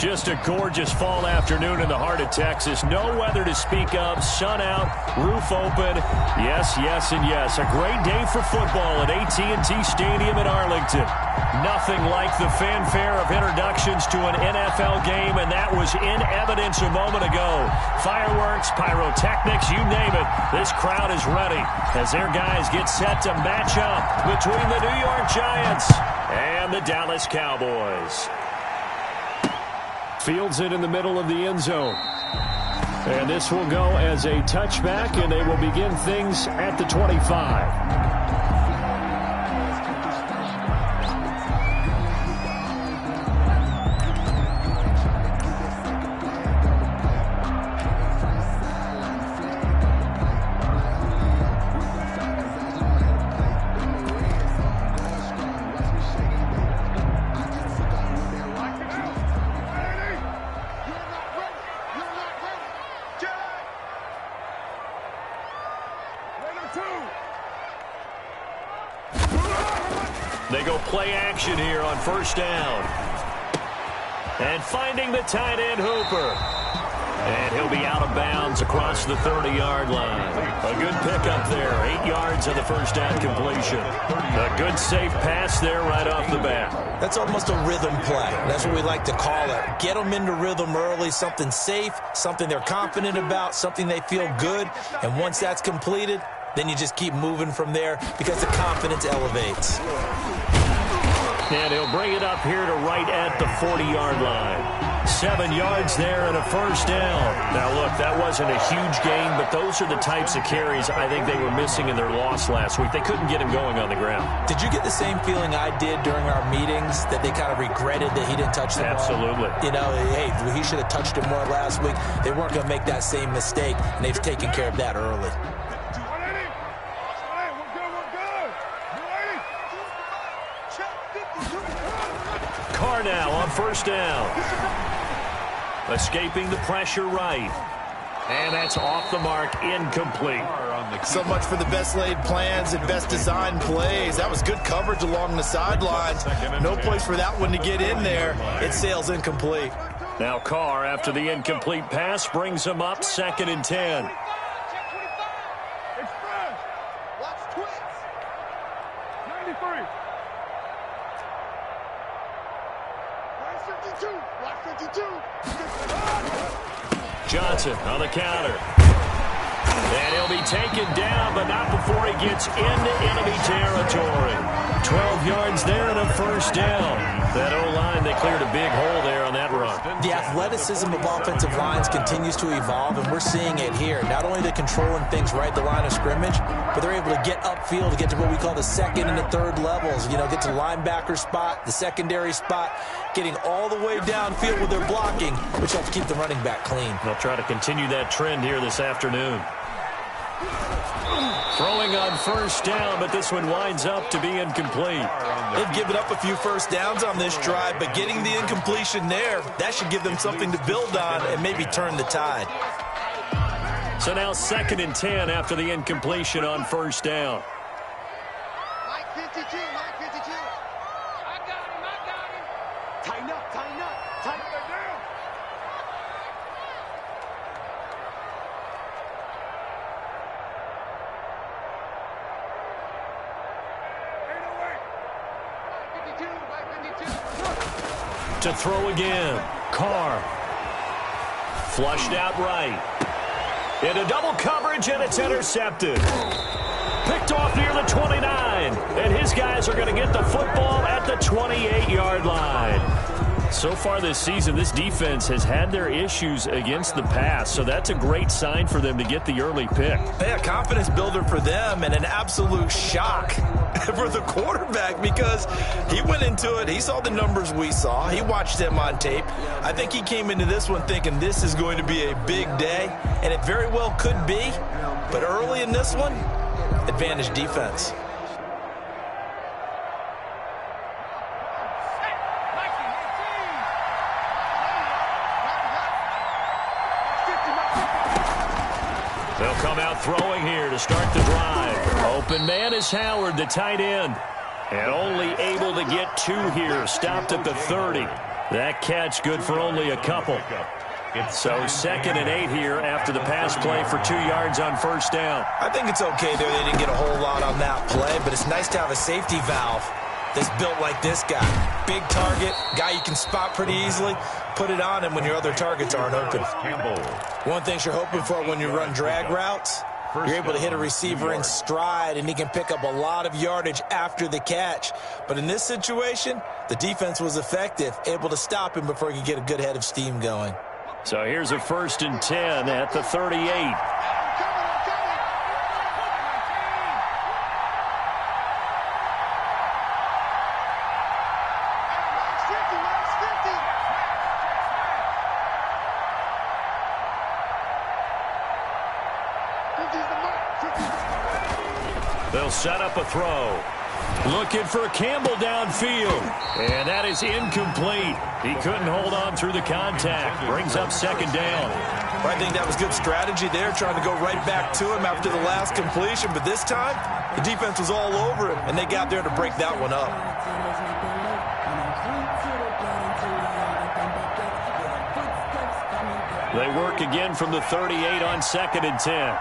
Just a gorgeous fall afternoon in the heart of Texas. No weather to speak of. Sun out, roof open. Yes, yes, and yes. A great day for football at AT&T Stadium in Arlington. Nothing like the fanfare of introductions to an NFL game, and that was in evidence a moment ago. Fireworks, pyrotechnics, you name it. This crowd is ready as their guys get set to match up between the New York Giants and the Dallas Cowboys. Fields it in the middle of the end zone. And this will go as a touchback, and they will begin things at the 25. They go play action here on first down. And finding the tight end Hooper. And he'll be out of bounds across the 30-yard line. A good pickup there. 8 yards on the first down completion. A good safe pass there right off the bat. That's almost a rhythm play. That's what we like to call it. Get them into rhythm early, something safe, something they're confident about, something they feel good. And once that's completed, then you just keep moving from there because the confidence elevates. And he'll bring it up here to right at the 40-yard line. 7 yards there and a first down. Now, look, that wasn't a huge gain, but those are the types of carries I think they were missing in their loss last week. They couldn't get him going on the ground. Did you get the same feeling I did during our meetings, that they kind of regretted that he didn't touch the ball? Absolutely. You know, hey, he should have touched it more last week. They weren't going to make that same mistake, and they've taken care of that early. Carr now on first down. Escaping the pressure right. And that's off the mark, incomplete. So much for the best laid plans and best designed plays. That was good coverage along the sidelines. No place for that one to get in there. It sails incomplete. Now Carr, after the incomplete pass, brings him up 2nd and 10. Johnson on the counter. And he'll be taken down, but not before he gets into enemy territory. 12 yards there and a first down. That O-line, they cleared a big hole there on that run. The athleticism of offensive lines continues to evolve, and we're seeing it here. Not only they're controlling things right at the line of scrimmage, but they're able to get upfield to get to what we call the second and the third levels. You know, get to linebacker spot, the secondary spot, getting all the way downfield with their blocking, which helps keep the running back clean. They'll try to continue that trend here this afternoon. Throwing on first down, but this one winds up to be incomplete. They've given up a few first downs on this drive, but getting the incompletion there, that should give them something to build on and maybe turn the tide. So now 2nd and 10 after the incompletion on first down. Mike 52, Mike 52. I got him. Tighten up, tighten up, tighten it down. To throw again. Carr. Flushed out right. Into double coverage, and it's intercepted. Picked off near the 29. And his guys are going to get the football at the 28-yard line. So far this season, this defense has had their issues against the pass, so that's a great sign for them to get the early pick. Yeah, confidence builder for them and an absolute shock for the quarterback because he went into it. He saw the numbers we saw. He watched them on tape. I think he came into this one thinking this is going to be a big day, and it very well could be. But early in this one, advantage defense. They'll come out throwing here to start the drive. Open man is Howard, the tight end. And only able to get 2 here. Stopped at the 30. That catch good for only a couple. So 2nd and 8 here after the pass play for 2 yards on first down. I think it's okay there. They didn't get a whole lot on that play, but it's nice to have a safety valve that's built like this guy. Big target, guy you can spot pretty easily. Put it on him when your other targets aren't open. One thing you're hoping for when you run drag routes, you're able to hit a receiver in stride, and he can pick up a lot of yardage after the catch. But in this situation, the defense was effective, able to stop him before he could get a good head of steam going. So here's a 1st and 10 at the 38. They'll set up a throw. Looking for Campbell downfield. And that is incomplete. He couldn't hold on through the contact. Brings up 2nd down. I think that was good strategy there, trying to go right back to him after the last completion. But this time, the defense was all over him, and they got there to break that one up. They work again from the 38 on 2nd and 10.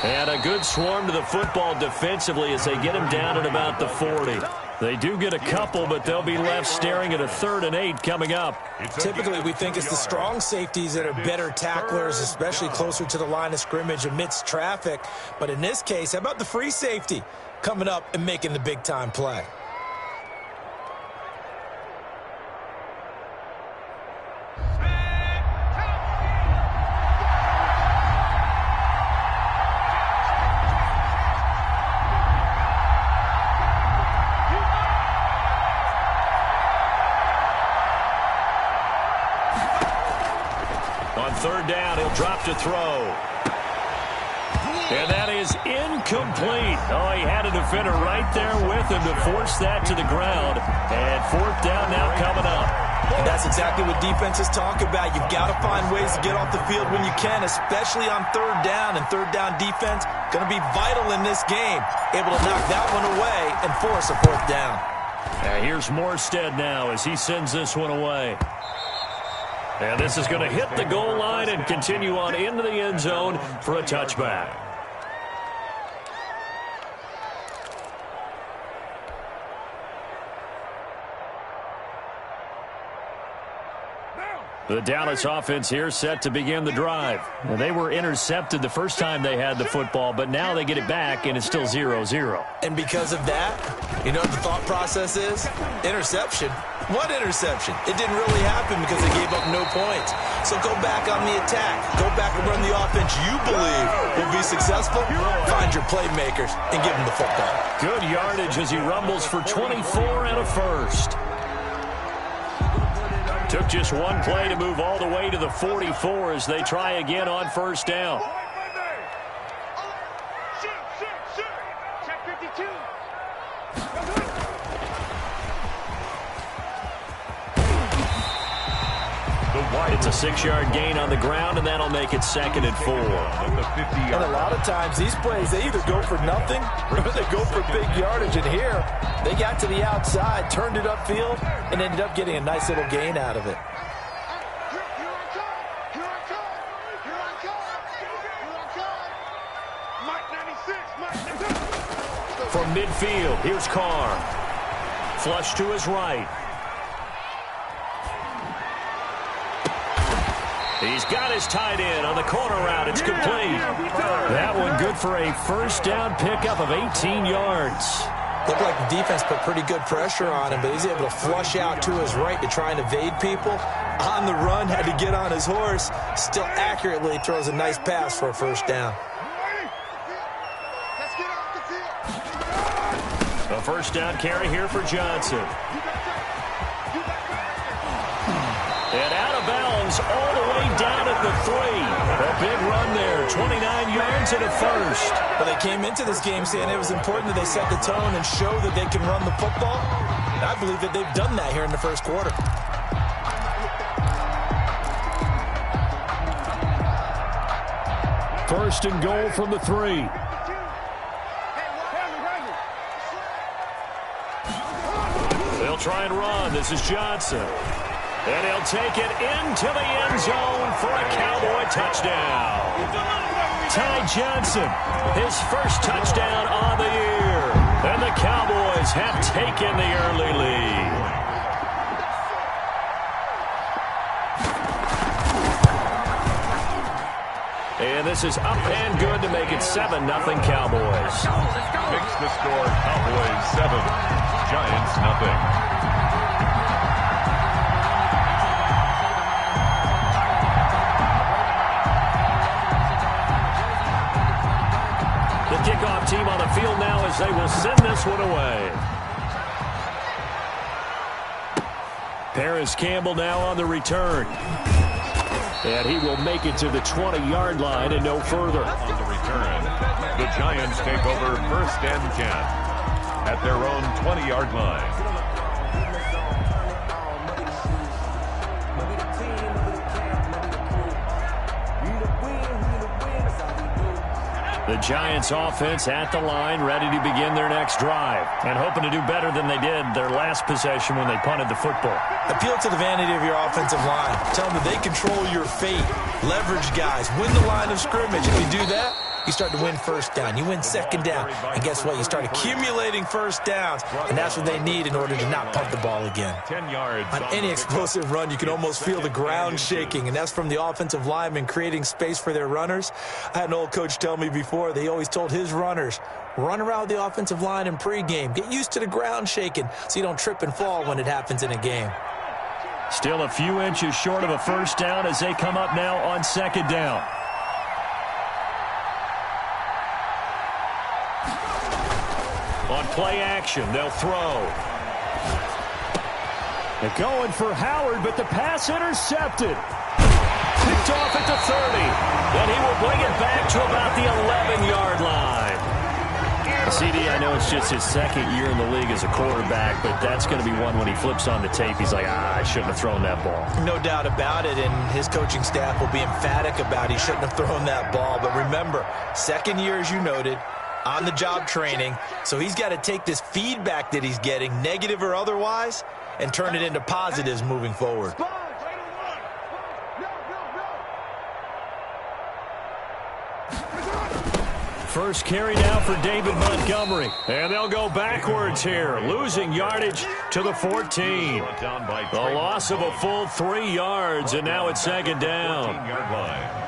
And a good swarm to the football defensively as they get him down at about the 40. They do get a couple, but they'll be left staring at a 3rd and 8 coming up. Typically, we think it's the strong safeties that are better tacklers, especially closer to the line of scrimmage amidst traffic. But in this case, how about the free safety coming up and making the big-time play? On 3rd down, he'll drop to throw. And that is incomplete. Oh, he had a defender right there with him to force that to the ground. And 4th down now coming up. And that's exactly what defenses talk about. You've got to find ways to get off the field when you can, especially on 3rd down. And 3rd down defense going to be vital in this game. Able to knock that one away and force a 4th down. And here's Morstead now as he sends this one away. And this is going to hit the goal line and continue on into the end zone for a touchback. The Dallas offense here set to begin the drive. Well, they were intercepted the first time they had the football, but now they get it back, and it's still 0-0. And because of that, you know what the thought process is? Interception. What interception? It didn't really happen because they gave up no points. So go back on the attack. Go back and run the offense you believe will be successful. Find your playmakers and give them the football. Good yardage as he rumbles for 24 and a first. Took just one play to move all the way to the 44 as they try again on 1st down. Check 52. It's a 6-yard gain on the ground, and that'll make it 2nd and 4. And a lot of times these plays, they either go for nothing or they go for big yardage. And here, they got to the outside, turned it upfield, and ended up getting a nice little gain out of it. midfield. Here's Carr. Flush to his right. He's got his tight end on the corner route. It's complete. That one good for a first down pickup of 18 yards. Looked like the defense put pretty good pressure on him, but he's able to flush out to his right to try and evade people. On the run, had to get on his horse. Still accurately throws a nice pass for a first down. A first down carry here for Johnson. And out of bounds all the way down at the 3. A big run there, 29 yards and a first. Well, they came into this game saying it was important that they set the tone and show that they can run the football. And I believe that they've done that here in the first quarter. First and goal from the 3. They'll try and run. This is Johnson. And he'll take it into the end zone for a Cowboy touchdown. Ty Johnson, his first touchdown on the year. And the Cowboys have taken the early lead. And this is up and good to make it 7-0 Cowboys. Makes the score Cowboys 7, Giants nothing. The kickoff team on the field now as they will send this one away. Paris Campbell now on the return. And he will make it to the 20-yard line and no further. On the return, the Giants take over first and 10 at their own 20-yard line. The Giants offense at the line, ready to begin their next drive, and hoping to do better than they did their last possession when they punted the football. Appeal to the vanity of your offensive line. Tell them that they control your fate. Leverage guys. Win the line of scrimmage. If you do that, you start to win first down. You win second down. And guess what? You start accumulating first downs. And that's what they need in order to not punt the ball again. 10 yards. On any explosive run, you can almost feel the ground shaking. And that's from the offensive linemen creating space for their runners. I had an old coach tell me before, they always told his runners, run around the offensive line in pregame. Get used to the ground shaking so you don't trip and fall when it happens in a game. Still a few inches short of a first down as they come up now on second down. On play action, they'll throw. They're going for Howard, but the pass intercepted. Picked off at the 30. Then he will bring it back to about the 11-yard line. CD, I know it's just his second year in the league as a quarterback, but that's going to be one when he flips on the tape. He's like, I shouldn't have thrown that ball. No doubt about it, and his coaching staff will be emphatic about he shouldn't have thrown that ball. But remember, second year, as you noted, on-the-job training, so he's got to take this feedback that he's getting, negative or otherwise, and turn it into positives moving forward. First carry now for David Montgomery. And they'll go backwards here, losing yardage to the 14. The loss of a full 3 yards, and now it's second down. 14-yard line.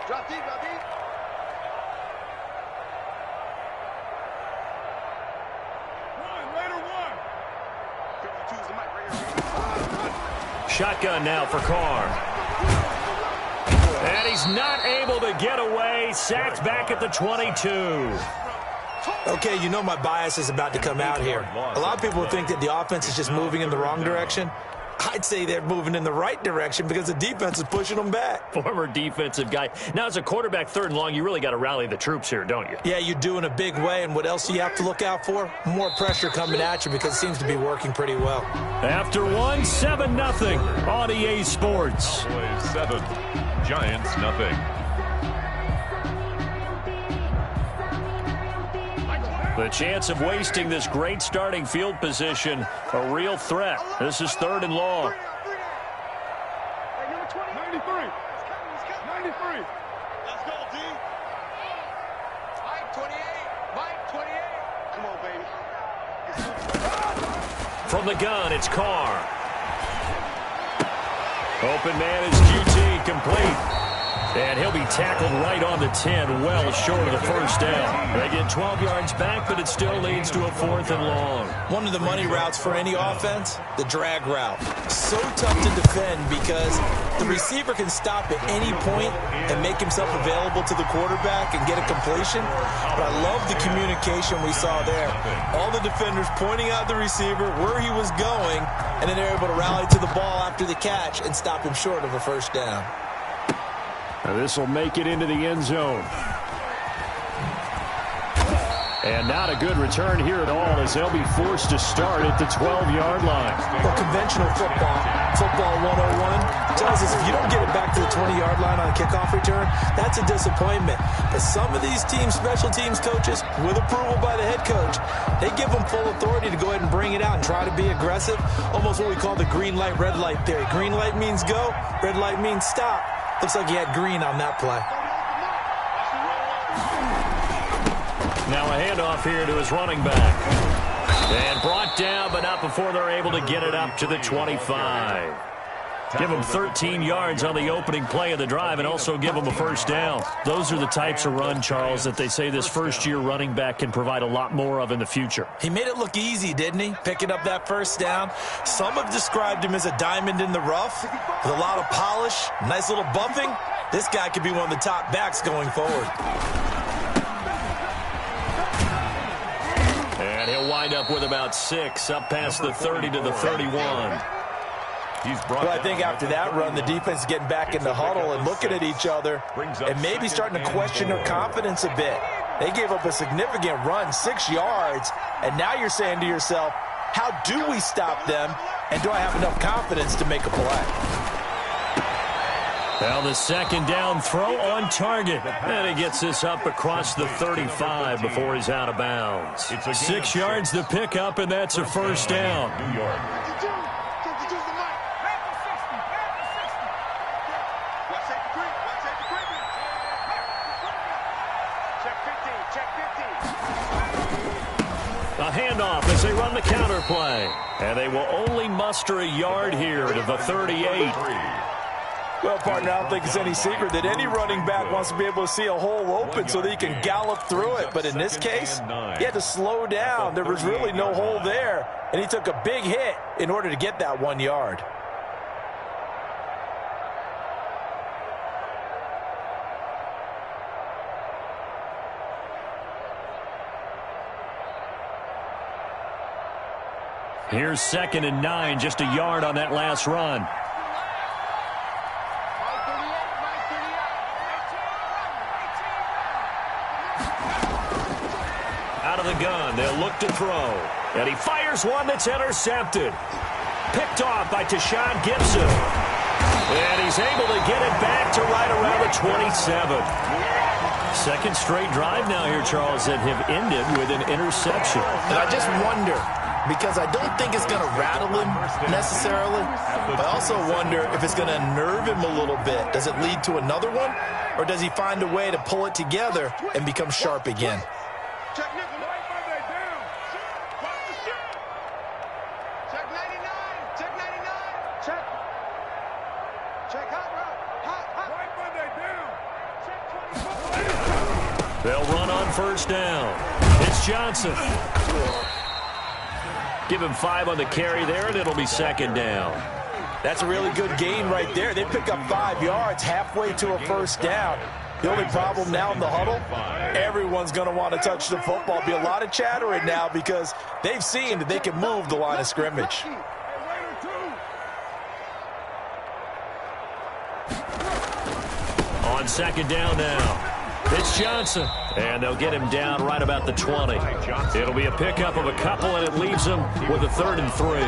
Drop deep, drop deep. Shotgun now for Carr. And he's not able to get away. Sacked back at the 22. Okay, you know my bias is about to come out here. A lot of people think that the offense is just moving in the wrong direction. I'd say they're moving in the right direction because the defense is pushing them back. Former defensive guy. Now, as a quarterback, third and long, you really got to rally the troops here, don't you? Yeah, you do in a big way, and what else do you have to look out for? More pressure coming at you because it seems to be working pretty well. After one, 7-0 on EA Sports. Cowboys 7, Giants nothing. The chance of wasting this great starting field position, a real threat. This is third and long. Hey, number 20. 93. Let's go, D. Mike 28. Mike 28. Come on, baby. From the gun, it's Carr. Open man is QT, complete. And he'll be tackled right on the 10, well short of the first down. They get 12 yards back, but it still leads to a 4th and long. One of the money routes for any offense, the drag route. So tough to defend because the receiver can stop at any point and make himself available to the quarterback and get a completion. But I love the communication we saw there. All the defenders pointing out the receiver, where he was going, and then they're able to rally to the ball after the catch and stop him short of a first down. Now this will make it into the end zone. And not a good return here at all as they'll be forced to start at the 12-yard line. Well, conventional football 101, tells us if you don't get it back to the 20-yard line on a kickoff return, that's a disappointment. But some of these special teams coaches, with approval by the head coach, they give them full authority to go ahead and bring it out and try to be aggressive, almost what we call the green light, red light theory. Green light means go, red light means stop. Looks like he had green on that play. Now a handoff here to his running back. And brought down, but not before they're able to get it up to the 25. Give them 13 yards on the opening play of the drive and also give them a first down. Those are the types of run, Charles, that they say this first-year running back can provide a lot more of in the future. He made it look easy, didn't he? Picking up that first down. Some have described him as a diamond in the rough with a lot of polish, nice little buffing. This guy could be one of the top backs going forward. And he'll wind up with about 6, up past the 30 to the 31. Well, I think after that run, the defense is getting back in the huddle and looking at each other and maybe starting to question their confidence a bit. They gave up a significant run, 6 yards, and now you're saying to yourself, how do we stop them, and do I have enough confidence to make a play? Well, the second down throw on target. And he gets this up across the 35 before he's out of bounds. 6 yards the pickup, and that's a first down. New York. A handoff as they run the counter play. And they will only muster a yard here to the 38. Well, partner, I don't think it's any secret that any running back wants to be able to see a hole open so that he can gallop through it. But in this case, he had to slow down. There was really no hole there, and he took a big hit in order to get that 1 yard. Here's 2nd and 9, just a yard on that last run. Out of the gun, they'll look to throw. And he fires one that's intercepted. Picked off by Tashawn Gibson. And he's able to get it back to right around the 27. Second straight drive now here, Charles, that have ended with an interception. And I just wonder, because I don't think it's going to rattle him necessarily, but I also wonder if it's going to unnerve him a little bit. Does it lead to another one, or does he find a way to pull it together and become sharp again? Check nickel. Check 99. Check 99. Check. Check hot route. Hot. White Monday down. Check 24. They'll run on first down. It's Johnson. Give him 5 on the carry there, and it'll be 2nd down. That's a really good gain right there. They pick up 5 yards halfway to a first down. The only problem now in the huddle, everyone's going to want to touch the football. Be a lot of chatter right now because they've seen that they can move the line of scrimmage. On 2nd down now. It's Johnson, and they'll get him down right about the 20. It'll be a pickup of a couple, and it leaves them with a 3rd and 3.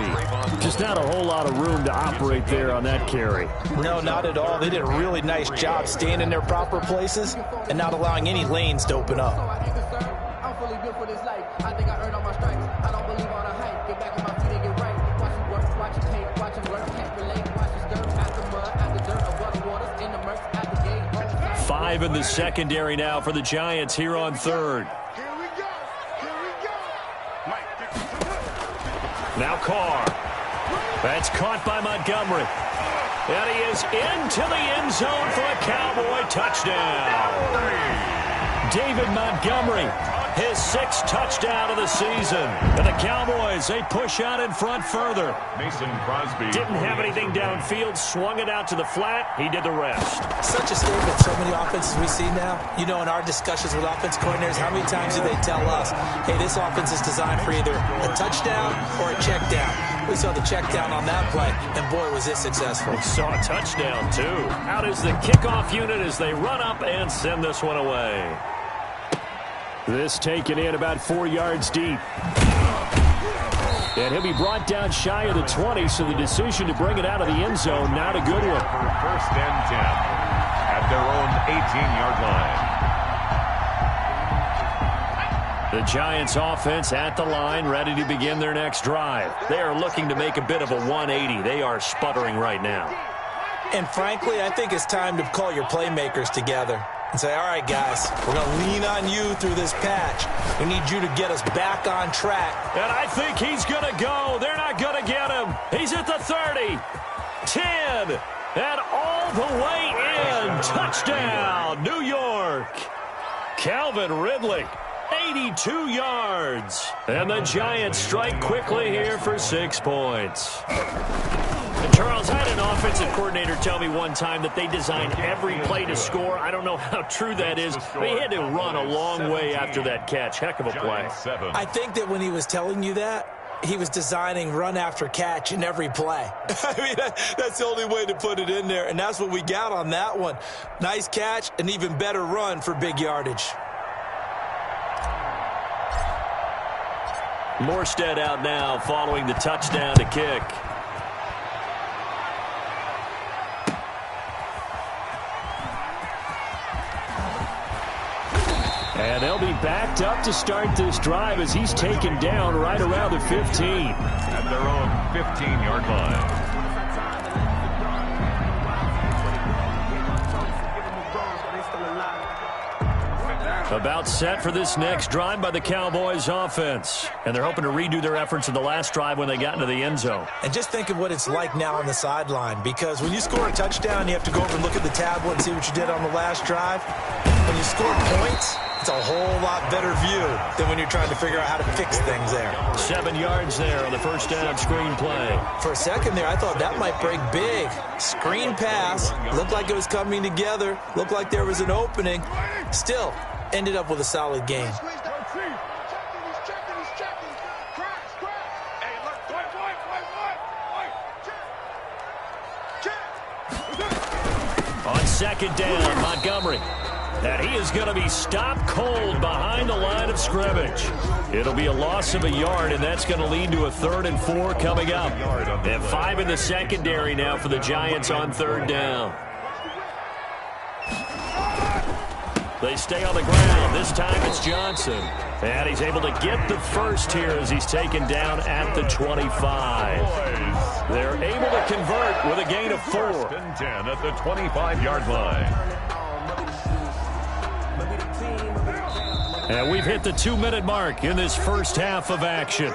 Just not a whole lot of room to operate there on that carry. No, not at all. They did a really nice job staying in their proper places and not allowing any lanes to open up. I'm fully built for this life. I think I earned all my stripes. I don't believe all the hype. Get back on my feet and get right. Watch him work, watch him paint, watch him work, can't relate. Watch him stir, out the mud, out the dirt, above the waters, in the murk, out the gate. 5 in the secondary now for the Giants here on third. Here we go. Here we go. Now Carr. That's caught by Montgomery. And he is into the end zone for a Cowboy touchdown. David Montgomery, his 6th touchdown of the season. And the Cowboys, they push out in front further. Mason Crosby Didn't have anything downfield, swung it out to the flat. He did the rest. Such a statement. So many offenses we see now. You know, in our discussions with offense coordinators, how many times do they tell us, hey, this offense is designed for either a touchdown or a check down. We saw the check down on that play, and boy, was it successful. We saw a touchdown, too. Out is the kickoff unit as they run up and send this one away. This taken in about 4 yards deep. And he'll be brought down shy of the 20, so the decision to bring it out of the end zone, not a good one. For first and 10 at their own 18-yard line. The Giants offense at the line, ready to begin their next drive. They are looking to make a bit of a 180. They are sputtering right now. And frankly, I think it's time to call your playmakers together and say, all right, guys, we're going to lean on you through this patch. We need you to get us back on track. And I think he's going to go. They're not going to get him. He's at the 30, 10, and all the way in. Touchdown, New York. Calvin Ridley. 82 yards. And the Giants strike quickly here for 6 points. And Charles, I had an offensive coordinator tell me one time that they design every play to score. I don't know how true that is, but he had to run a long way after that catch. Heck of a play. I think that when he was telling you that, he was designing run after catch in every play. I mean, that's the only way to put it in there, and that's what we got on that one. Nice catch, an even better run for big yardage. Morstead out now following the touchdown to kick. And they'll be backed up to start this drive as he's taken down right around the 15. At their own 15-yard line. About set for this next drive by the Cowboys offense. And they're hoping to redo their efforts in the last drive when they got into the end zone. And just think of what it's like now on the sideline, because when you score a touchdown, you have to go over and look at the tablet and see what you did on the last drive. When you score points, it's a whole lot better view than when you're trying to figure out how to fix things there. 7 yards there on the first down screen play. For a second there, I thought that might break big. Screen pass, looked like it was coming together, looked like there was an opening. Still, ended up with a solid game. On second down, Montgomery. And he is going to be stopped cold behind the line of scrimmage. It'll be a loss of a yard, and that's going to lead to a 3rd and 4 coming up. And 5 in the secondary now for the Giants on 3rd down. They stay on the ground. This time it's Johnson. And he's able to get the first here as he's taken down at the 25. They're able to convert with a gain of 4. 1st and 10 at the 25-yard line. And we've hit the 2-minute mark in this first half of action.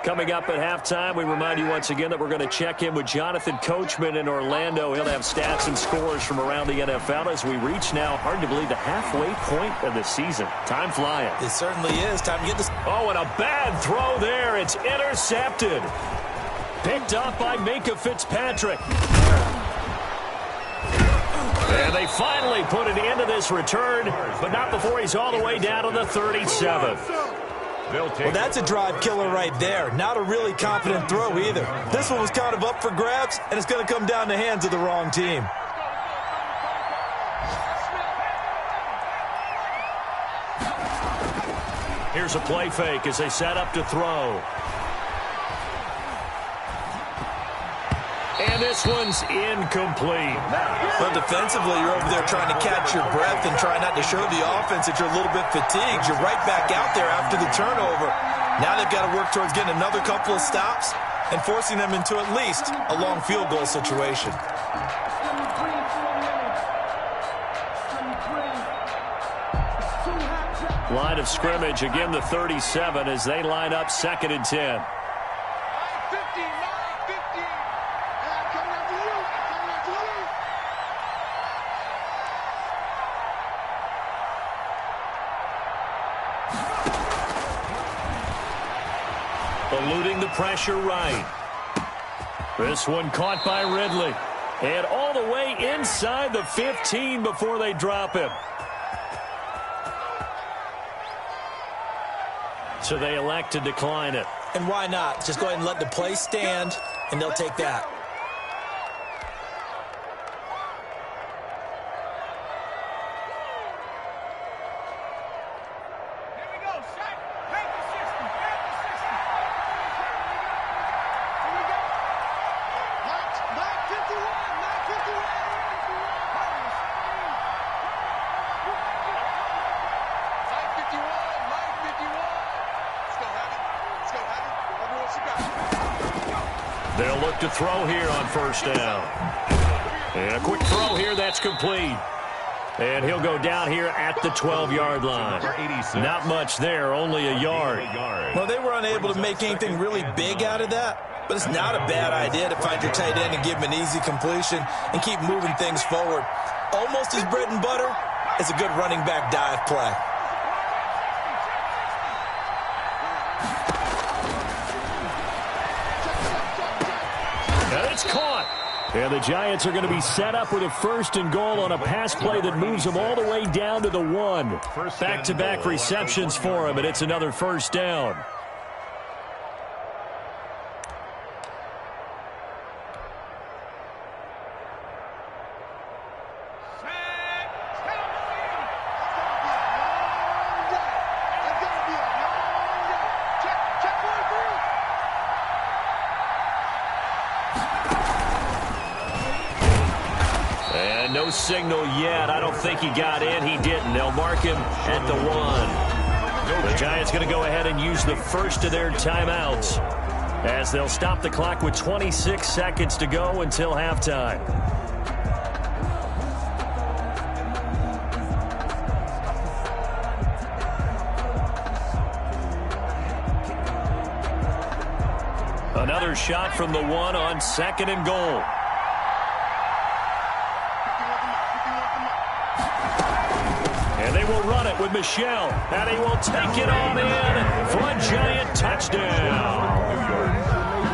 Coming up at halftime, we remind you once again that we're going to check in with Jonathan Coachman in Orlando. He'll have stats and scores from around the NFL as we reach now, hard to believe, the halfway point of the season. Time flying. It certainly is. Time to get this. Oh, and a bad throw there. It's intercepted. Picked up by Minkah Fitzpatrick. And they finally put an end to this return, but not before he's all the way down to the 37. Well, that's a drive killer right there. Not a really confident throw either. This one was kind of up for grabs, and it's going to come down the hands of the wrong team. Here's a play fake as they set up to throw. And this one's incomplete. Well, defensively, you're over there trying to catch your breath and try not to show the offense that you're a little bit fatigued. You're right back out there after the turnover. Now they've got to work towards getting another couple of stops and forcing them into at least a long field goal situation. Line of scrimmage, again the 37 as they line up 2nd and 10. Eluding the pressure right. This one caught by Ridley. And all the way inside the 15 before they drop him. So they elect to decline it. And why not? Just go ahead and let the play stand, and they'll take that. They'll look to throw here on 1st down. And a quick throw here, that's complete. And he'll go down here at the 12-yard line. Not much there, only a yard. Well, they were unable to make anything really big out of that, but it's not a bad idea to find your tight end and give him an easy completion and keep moving things forward. Almost as bread and butter as a good running back dive play. It's caught. And the Giants are going to be set up with a 1st and goal on a pass play that moves them all the way down to the 1. Back-to-back receptions for him, and it's another 1st down. No signal yet. I don't think he got in. He didn't. They'll mark him at the 1. The Giants going to go ahead and use the first of their timeouts as they'll stop the clock with 26 seconds to go until halftime. Another shot from the 1 on 2nd and goal. And they will run it with Michel. And he will take it on in for a Giant touchdown.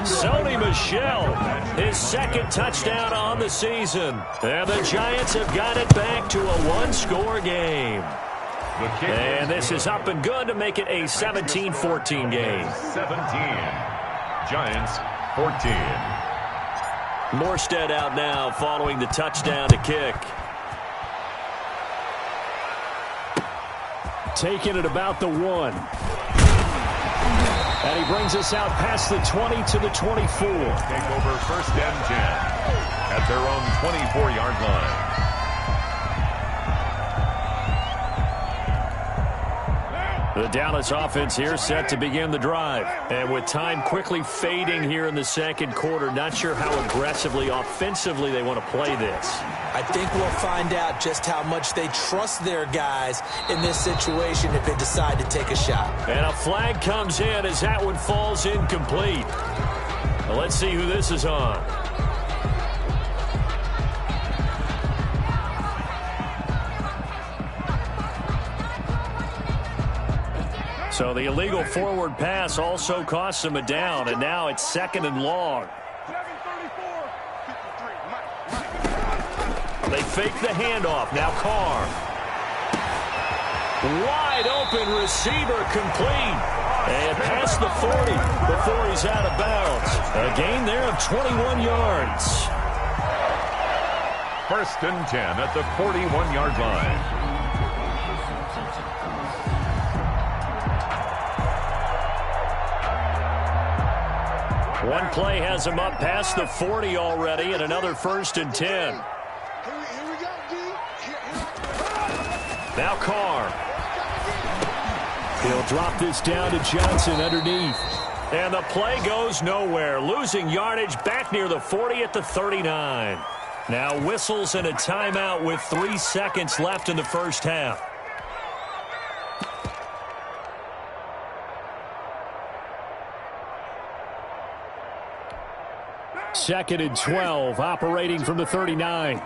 Sony Michel, his 2nd touchdown on the season. And the Giants have got it back to a 1-score game. And this is up and good to make it a 17-14 game. 17. Giants 14. Morstead out now following the touchdown to kick. Taking it about the 1. And he brings us out past the 20 to the 24. Take over 1st and 10 at their own 24-yard line. The Dallas offense here set to begin the drive. And with time quickly fading here in the 2nd quarter, not sure how aggressively, offensively they want to play this. I think we'll find out just how much they trust their guys in this situation if they decide to take a shot. And a flag comes in as that one falls incomplete. Well, let's see who this is on. So the illegal forward pass also costs him a down, and now it's 2nd and long. They fake the handoff. Now Carr. Wide open receiver complete. And past the 40 before he's out of bounds. A gain there of 21 yards. 1st and 10 at the 41-yard line. One play has him up past the 40 already, and another 1st and 10. Now Carr. He'll drop this down to Johnson underneath. And the play goes nowhere. Losing yardage back near the 40 at the 39. Now whistles and a timeout with 3 seconds left in the first half. Second and 12, operating from the 39.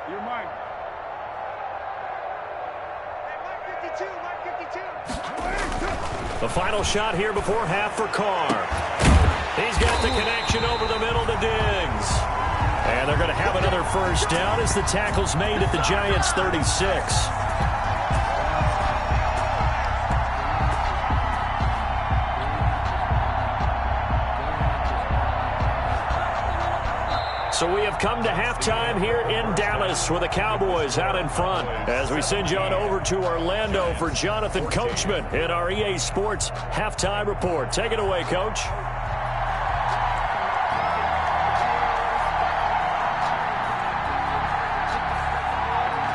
You're mine. The final shot here before half for Carr. He's got the connection over the middle to Diggs. And they're going to have another first down as the tackle's made at the Giants' 36. So we have come to halftime here in Dallas with the Cowboys out in front. As we send you on over to Orlando for Jonathan Coachman in our EA Sports Halftime Report. Take it away, Coach.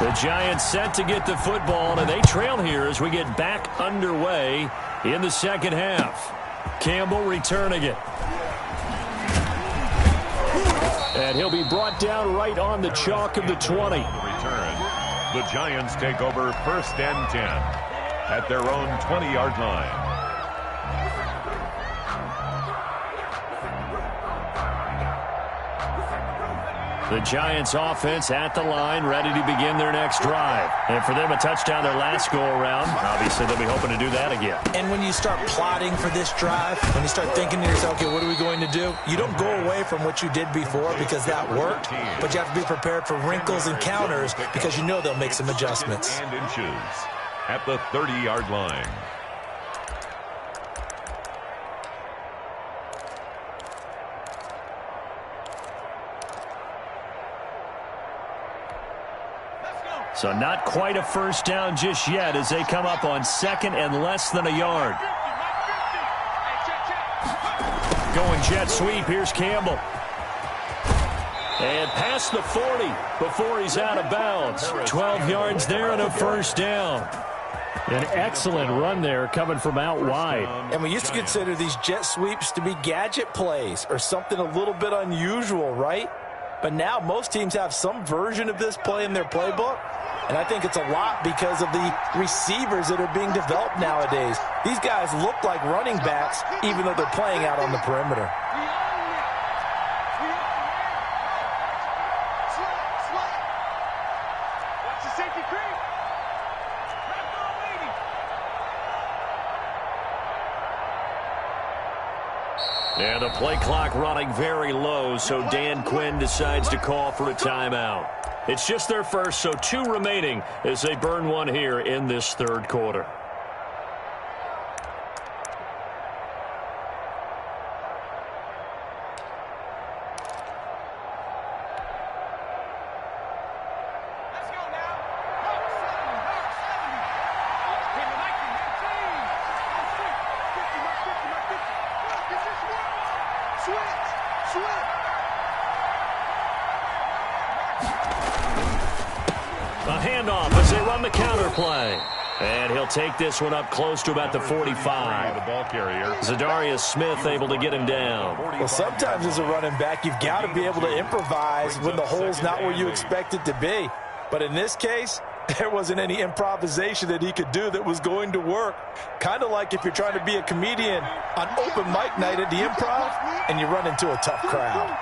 The Giants set to get the football, and they trail here as we get back underway in the second half. Campbell returning it. And he'll be brought down right on the chalk of the 20. Return. The Giants take over first and 10 at their own 20-yard line. The Giants offense at the line, ready to begin their next drive. And for them, a touchdown their last go-around. Obviously, they'll be hoping to do that again. And when you start plotting for this drive, when you start thinking to yourself, okay, what are we going to do? You don't go away from what you did before because that worked, but you have to be prepared for wrinkles and counters because you know they'll make some adjustments. And inches at the 30-yard line. So not quite a first down just yet as they come up on second and less than a yard. Going jet sweep. Here's Campbell. And past the 40 before he's out of bounds. 12 yards there and a first down. An excellent run there coming from out wide. And we used to consider these jet sweeps to be gadget plays or something a little bit unusual, right? But now most teams have some version of this play in their playbook. And I think it's a lot because of the receivers that are being developed nowadays. These guys look like running backs even though they're playing out on the perimeter. And the play clock running very low, so Dan Quinn decides to call for a timeout. It's just their first, so 2 remaining as they burn one here in this third quarter. A handoff as they run the counter play. And he'll take this one up close to about the 45. The ball carrier. Zadarius Smith able to get him down. Well, sometimes as a running back, you've got to be able to improvise when the hole's not where you expect it to be. But in this case, there wasn't any improvisation that he could do that was going to work. Kind of like if you're trying to be a comedian on open mic night at the Improv and you run into a tough crowd.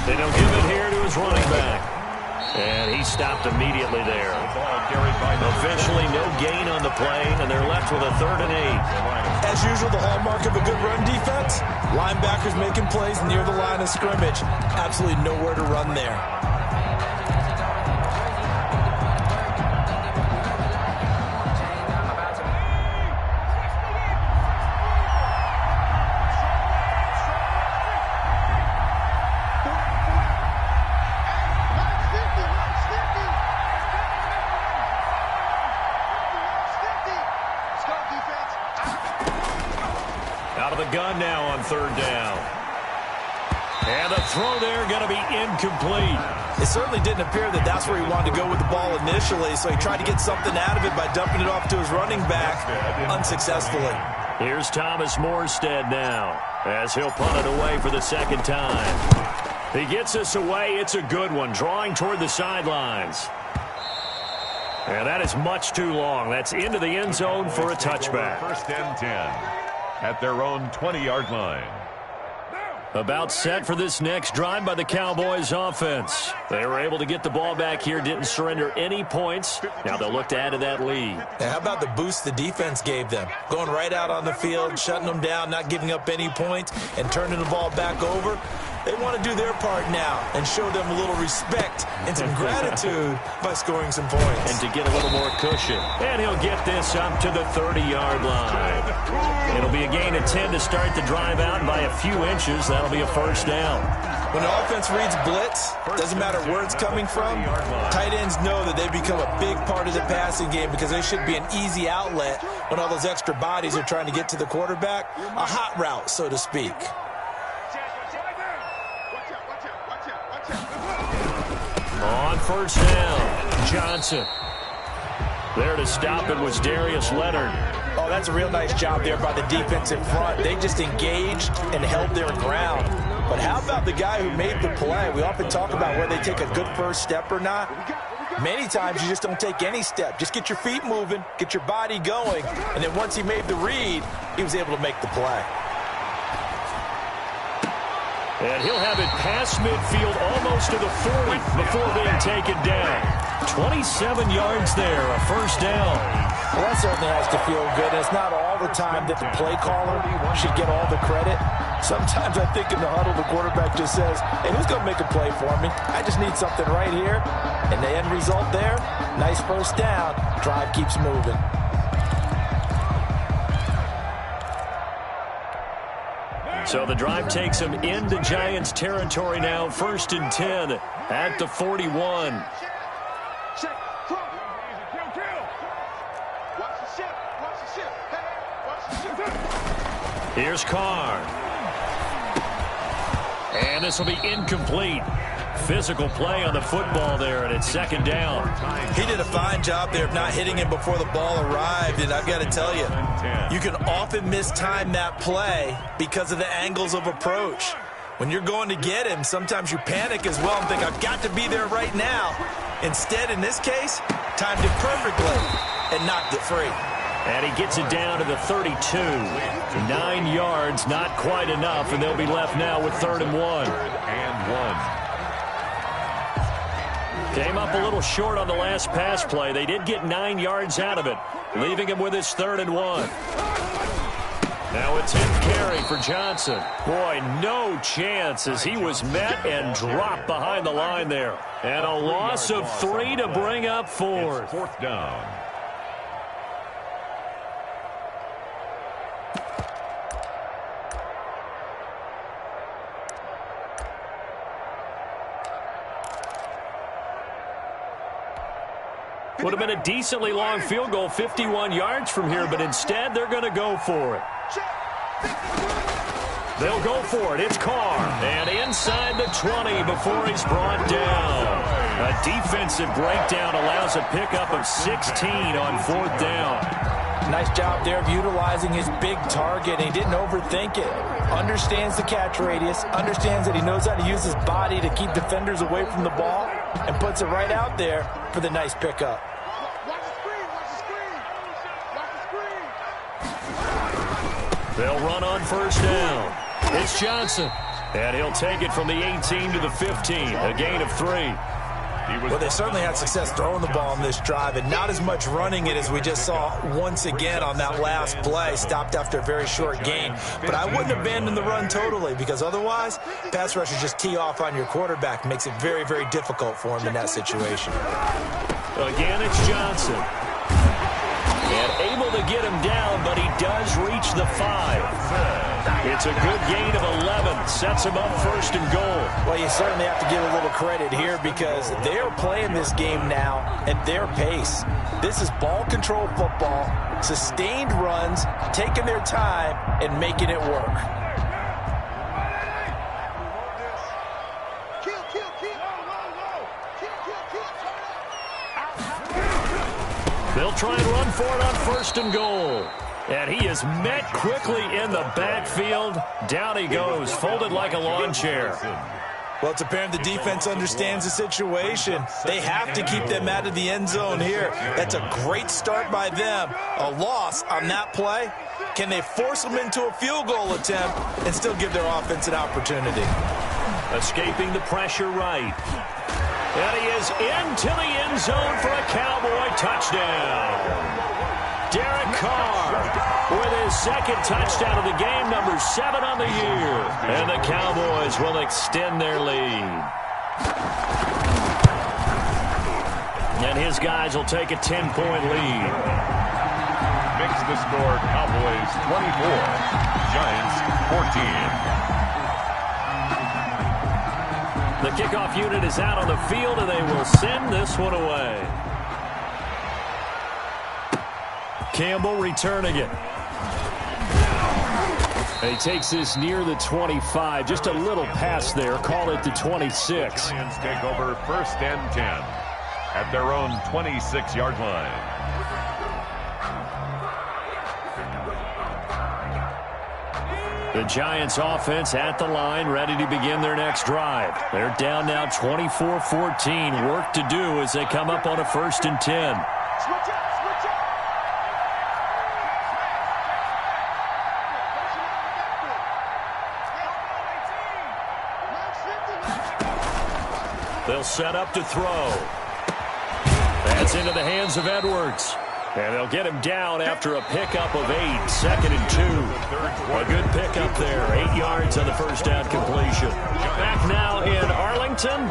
They don't give it here to his running back. And he stopped immediately there. Officially no gain on the play, and they're left with a 3rd and 8. As usual, the hallmark of a good run defense, linebackers making plays near the line of scrimmage. Absolutely nowhere to run there. Out of the gun now on third down. And the throw there going to be incomplete. It certainly didn't appear that that's where he wanted to go with the ball initially, so he tried to get something out of it by dumping it off to his running back unsuccessfully. Here's Thomas Morstead now as he'll punt it away for the second time. He gets us away. It's a good one, drawing toward the sidelines. And that is much too long. That's into the end zone for a touchback. First and 10 at their own 20-yard line. About set for this next drive by the Cowboys offense. They were able to get the ball back here, didn't surrender any points. Now they'll look to add to that lead. Now, how about the boost the defense gave them? Going right out on the field, shutting them down, not giving up any points, and turning the ball back over. They want to do their part now and show them a little respect and some gratitude by scoring some points. And to get a little more cushion. And he'll get this up to the 30-yard line. It'll be a gain of 10 to start the drive out, and by a few inches, that'll be a first down. When the offense reads blitz, doesn't matter where it's coming from, tight ends know that they become a big part of the passing game because they should be an easy outlet when all those extra bodies are trying to get to the quarterback. A hot route, so to speak. On first down, Johnson. There to stop it was Darius Leonard. Oh, that's a real nice job there by the defensive front. They just engaged and held their ground. But how about the guy who made the play? We often talk about whether they take a good first step or not. Many times you just don't take any step. Just get your feet moving, get your body going, and then once he made the read, he was able to make the play. And he'll have it past midfield almost to the 40 before being taken down. 27 yards there, a first down. Well, that certainly has to feel good. And it's not all the time that the play caller should get all the credit. Sometimes I think in the huddle, the quarterback just says, hey, who's going to make a play for me? I just need something right here. And the end result there, nice first down. Drive keeps moving. So the drive takes them into Giants territory now. First and 10 at the 41. Here's Carr. And this will be incomplete. Physical play on the football there, and it's second down. He did a fine job there of not hitting him before the ball arrived, and I've got to tell you, you can often mistime that play because of the angles of approach. When you're going to get him, sometimes you panic as well and think, I've got to be there right now. Instead, in this case, timed it perfectly and knocked it free. And he gets it down to the 32. 9 yards, not quite enough, and they'll be left now with 3rd and 1. Came up a little short on the last pass play. They did get 9 yards out of it, leaving him with his 3rd and 1. Now a 10th carry for Johnson. Boy, no chance as he was met and dropped behind the line there. And a loss of 3 to bring up 4th. 4th down. Would have been a decently long field goal, 51 yards from here, but instead they're going to go for it. They'll go for it. It's Carr. And inside the 20 before he's brought down. A defensive breakdown allows a pickup of 16 on 4th down. Nice job there of utilizing his big target. He didn't overthink it. Understands the catch radius. Understands that he knows how to use his body to keep defenders away from the ball. And puts it right out there for the nice pickup. They'll run on first down. It's Johnson. And he'll take it from the 18 to the 15. A gain of 3. Well, they certainly had success throwing the ball in this drive, and not as much running it as we just saw once again on that last play. Stopped after a very short gain. But I wouldn't abandon the run totally, because otherwise, pass rushers just tee off on your quarterback. Makes it very, very difficult for him in that situation. Again, it's Johnson. And able to to get him down, but he does reach the 5. It's a good gain of 11. Sets him up 1st and goal. Well, you certainly have to give a little credit here because they're playing this game now at their pace. This is ball control football, sustained runs, taking their time, and making it work. They'll try and run for it on 1st and goal. And he is met quickly in the backfield. Down he goes, folded like a lawn chair. Well, it's apparent the defense understands the situation. They have to keep them out of the end zone here. That's a great start by them. A loss on that play. Can they force them into a field goal attempt and still give their offense an opportunity? Escaping the pressure right. And he is into the end zone for a Cowboy touchdown. Derek Carr with his 2nd touchdown of the game, number 7 on the year. And the Cowboys will extend their lead. And his guys will take a 10-point lead. Makes the score Cowboys 24, Giants 14. The kickoff unit is out on the field, and they will send this one away. Campbell returning it. And he takes this near the 25. Just a little pass there. Call it the 26. Giants take over 1st and 10 at their own 26-yard line. The Giants offense at the line, ready to begin their next drive. They're down now 24-14. Work to do as they come up on a 1st and 10. They'll set up to throw. That's into the hands of Edwards. And they'll get him down after a pickup of 8. 2nd and 2. A good pickup there. 8 yards on the 1st down completion. Back now in Arlington.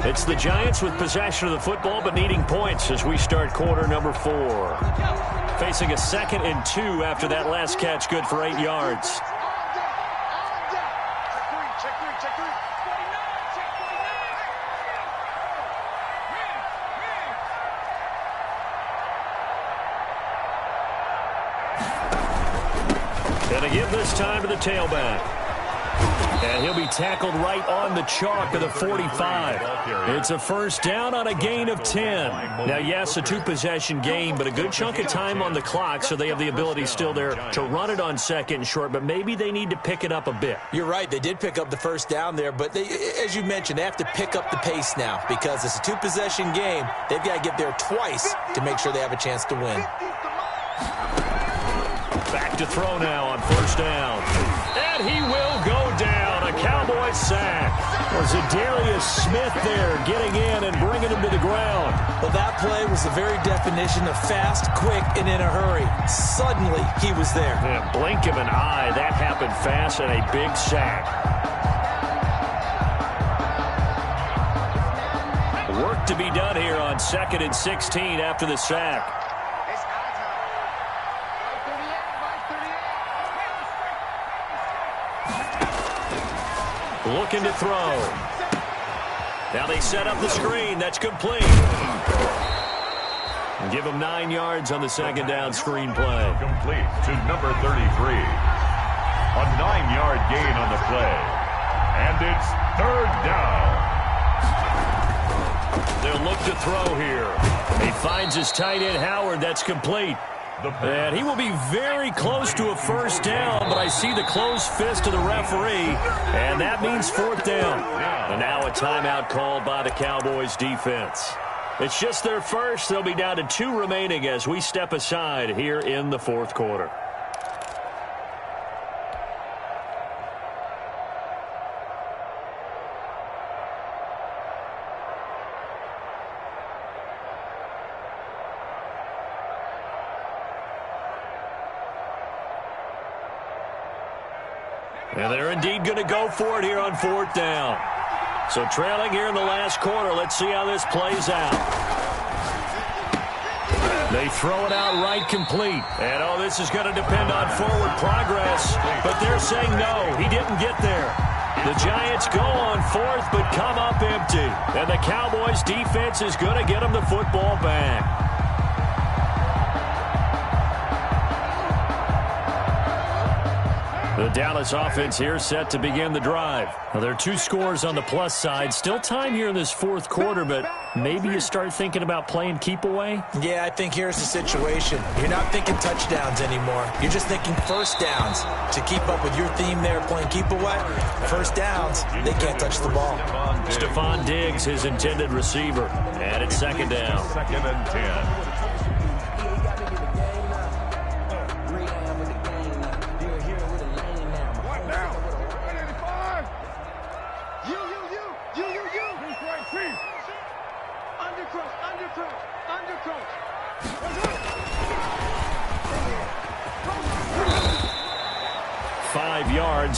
It's the Giants with possession of the football but needing points as we start quarter number 4. Facing a 2nd and 2 after that last catch, good for 8 yards. And to give this time to the tailback. And he'll be tackled right on the chalk of the 45. It's a 1st down on a gain of 10. Now, yes, a 2-possession game, but a good chunk of time on the clock, so they have the ability still there to run it on 2nd and short, but maybe they need to pick it up a bit. You're right. They did pick up the 1st down there, but as you mentioned, they have to pick up the pace now because it's a 2-possession game. They've got to get there twice to make sure they have a chance to win. Back to throw now on 1st down. And he will go down. A Cowboy sack. Was it Darius Smith there getting in and bringing him to the ground? Well, that play was the very definition of fast, quick, and in a hurry. Suddenly, he was there. Yeah, blink of an eye. That happened fast and a big sack. Work to be done here on 2nd and 16 after the sack. Looking to throw. Now they set up the screen. That's complete. Give him 9 yards on the 2nd down screen play. Complete to number 33. A 9-yard gain on the play. And it's 3rd down. They'll look to throw here. He finds his tight end Howard. That's complete. And he will be very close to a 1st down, but I see the closed fist of the referee, and that means 4th down. And now a timeout called by the Cowboys defense. It's just their first. They'll be down to 2 remaining as we step aside here in the 4th quarter. And they're indeed going to go for it here on 4th down. So trailing here in the last quarter. Let's see how this plays out. They throw it out right complete. And, oh, this is going to depend on forward progress. But they're saying no, he didn't get there. The Giants go on fourth but come up empty. And the Cowboys defense is going to get them the football back. The Dallas offense here set to begin the drive. Now, there are 2 scores on the plus side. Still time here in this fourth quarter, but maybe you start thinking about playing keep away? Yeah, I think here's the situation. You're not thinking touchdowns anymore. You're just thinking first downs. To keep up with your theme there, playing keep away, first downs, they can't touch the ball. Stephon Diggs, his intended receiver. And it's second down. 2nd and 10.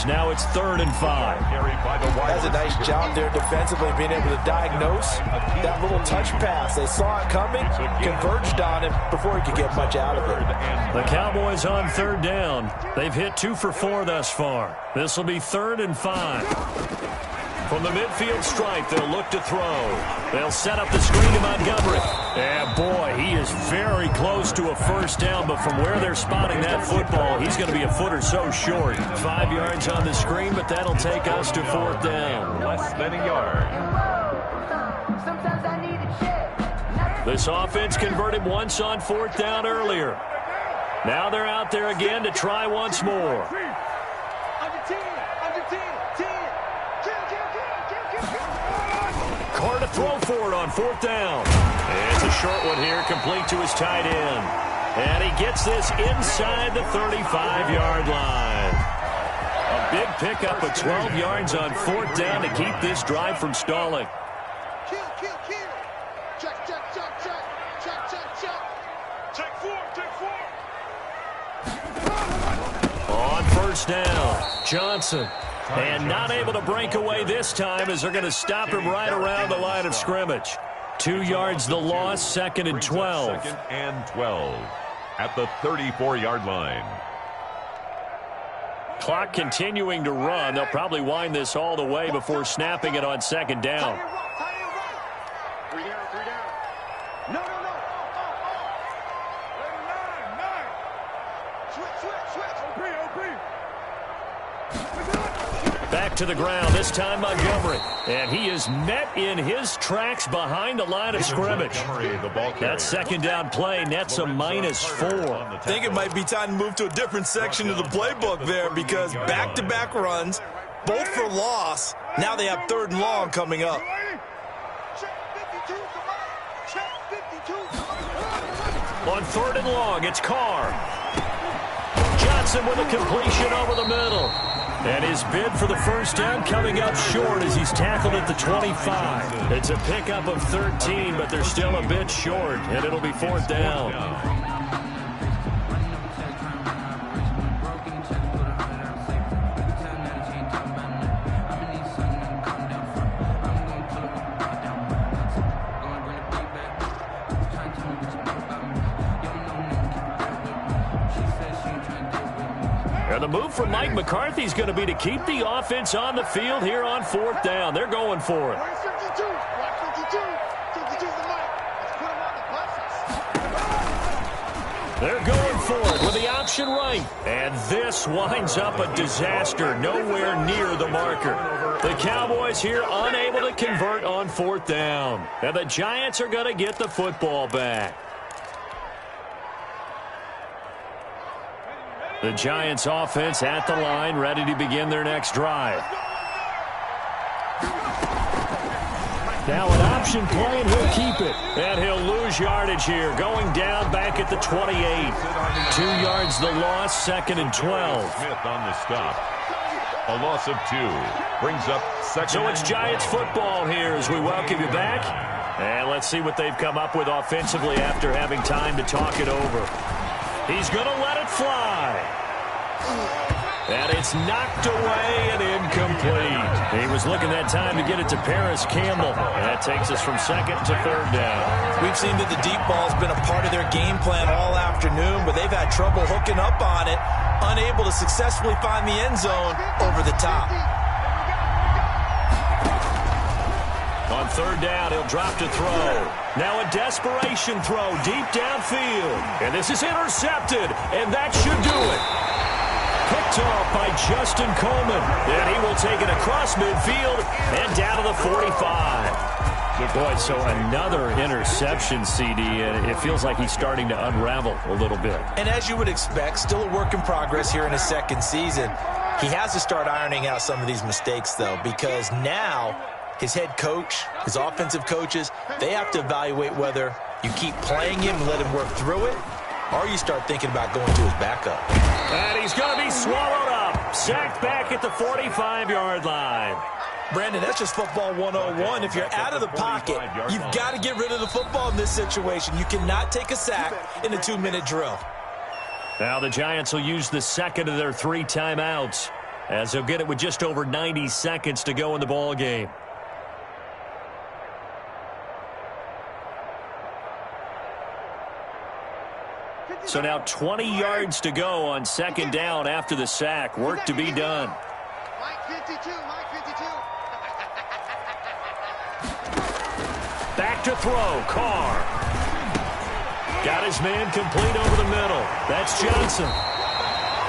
Now it's 3rd and 5. That's a nice job there defensively, being able to diagnose that little touch pass. They saw it coming, converged on him before he could get much out of it. The Cowboys on 3rd down. They've hit 2 for 4 thus far. This will be 3rd and 5. From the midfield stripe, they'll look to throw. They'll set up the screen to Montgomery. And, boy, he is very close to a first down, but from where they're spotting that football, he's going to be a foot or so short. 5 yards on the screen, but that'll take us to 4th down. Less than a yard. This offense converted once on 4th down earlier. Now they're out there again to try once more. Carr to throw for it on 4th down. It's a short one here, complete to his tight end. And he gets this inside the 35-yard line. A big pickup of 12 yards on 4th down to keep this drive from stalling. Kill. Check. Check 4. On 1st down, Johnson. And not able to break away this time as they're going to stop him right around the line of scrimmage. 2 yards the loss, 2nd and 12. 2nd and 12 at the 34-yard line. Clock continuing to run. They'll probably wind this all the way before snapping it on 2nd down. 3 down. No. Switch. Back to the ground, this time Montgomery. And he is met in his tracks behind the line of scrimmage. That 2nd down play nets a -4. I think it might be time to move to a different section of the playbook there, because back-to-back runs, both for loss. Now they have 3rd and long coming up. On 3rd and long, it's Carr. Johnson with a completion over the middle. And his bid for the first down coming up short as he's tackled at the 25. It's a pickup of 13, but they're still a bit short, and it'll be 4th down. And the move from Mike McCarthy is going to be to keep the offense on the field here on 4th down. They're going for it. They're going for it with the option right. And this winds up a disaster, nowhere near the marker. The Cowboys here unable to convert on 4th down. And the Giants are going to get the football back. The Giants offense at the line, ready to begin their next drive. Now an option play, and he'll keep it. And he'll lose yardage here, going down back at the 28. 2 yards the loss, 2nd and 12. Smith on the stop. A loss of 2 brings up 2nd. So it's Giants football here as we welcome you back. And let's see what they've come up with offensively after having time to talk it over. He's going to let it fly. And it's knocked away and incomplete. He was looking that time to get it to Paris Campbell. And that takes us from second to third down. We've seen that the deep ball's been a part of their game plan all afternoon, but they've had trouble hooking up on it, unable to successfully find the end zone over the top. On third down, he'll drop to throw. Now a desperation throw deep downfield. And this is intercepted, and that should do it. Picked off by Justin Coleman. And he will take it across midfield and down to the 45. Boy, so another interception, CD, and it feels like he's starting to unravel a little bit. And as you would expect, still a work in progress here in his second season. He has to start ironing out some of these mistakes, though, because now his head coach, his offensive coaches, they have to evaluate whether you keep playing him and let him work through it, or you start thinking about going to his backup. And he's going to be swallowed up. Sacked back at the 45-yard line. Brandon, that's just football 101. If you're out of the pocket, you've got to get rid of the football in this situation. You cannot take a sack in a 2-minute drill. Now the Giants will use the second of their 3 timeouts, as they'll get it with just over 90 seconds to go in the ball game. So now 20 yards to go on second down after the sack. Work to be done. Mike 52, Mike 52. Back to throw. Carr. Got his man complete over the middle. That's Johnson.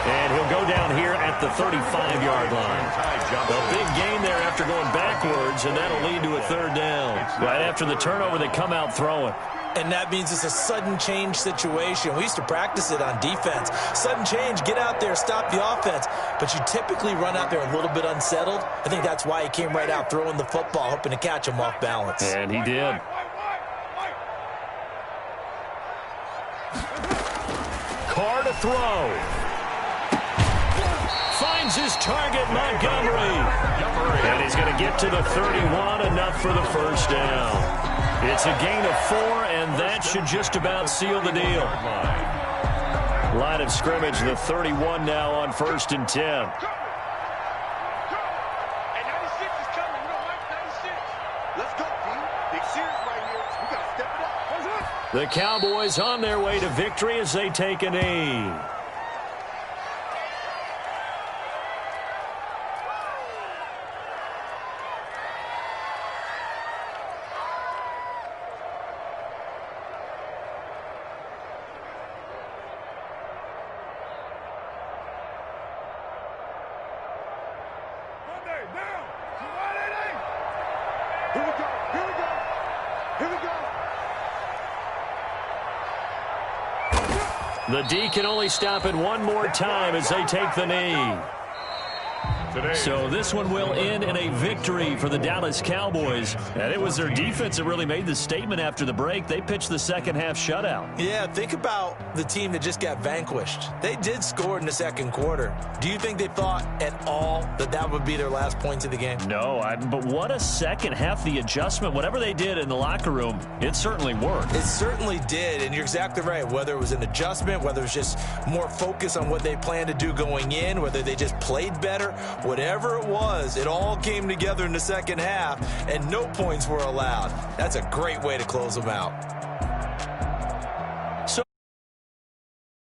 And he'll go down here at the 35-yard line. A big gain there after going backwards, and that'll lead to a third down. Right after the turnover, they come out throwing. And that means it's a sudden change situation. We used to practice it on defense. Sudden change, get out there, stop the offense. But you typically run out there a little bit unsettled. I think that's why he came right out throwing the football, hoping to catch him off balance. And he did. Carr to throw. Finds his target, Montgomery. And he's going to get to the 31, enough for the first down. It's a gain of 4, and that should just about seal the deal. Line of scrimmage, the 31 now on 1st and 10. And 96 is coming. You know, Mike, 96. Let's go, team. Big series right here. We got to step it up. The Cowboys on their way to victory as they take a knee. Here we go. Here we go. Here we go. The D can only stop it one more time as they take the knee. So this one will end in a victory for the Dallas Cowboys. And it was their defense that really made the statement after the break. They pitched the second half shutout. Yeah, think about the team that just got vanquished. They did score in the second quarter. Do you think they thought at all that that would be their last points of the game? No, but what a second half. The adjustment, whatever they did in the locker room, it certainly worked. It certainly did, and you're exactly right. Whether it was an adjustment, whether it was just more focus on what they planned to do going in, whether they just played better, whatever it was, it all came together in the second half, and no points were allowed. That's a great way to close them out.